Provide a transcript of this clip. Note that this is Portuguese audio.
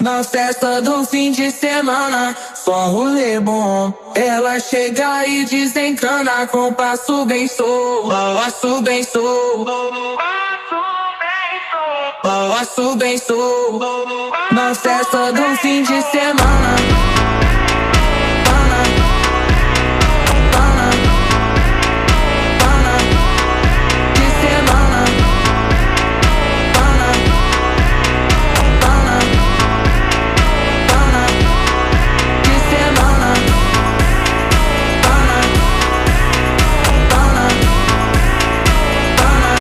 Na festa do fim de semana, só rolê bom. Ela chega e desencana com passo bem solto, passo bem solto, passo bem solto. Na festa do fim de semana.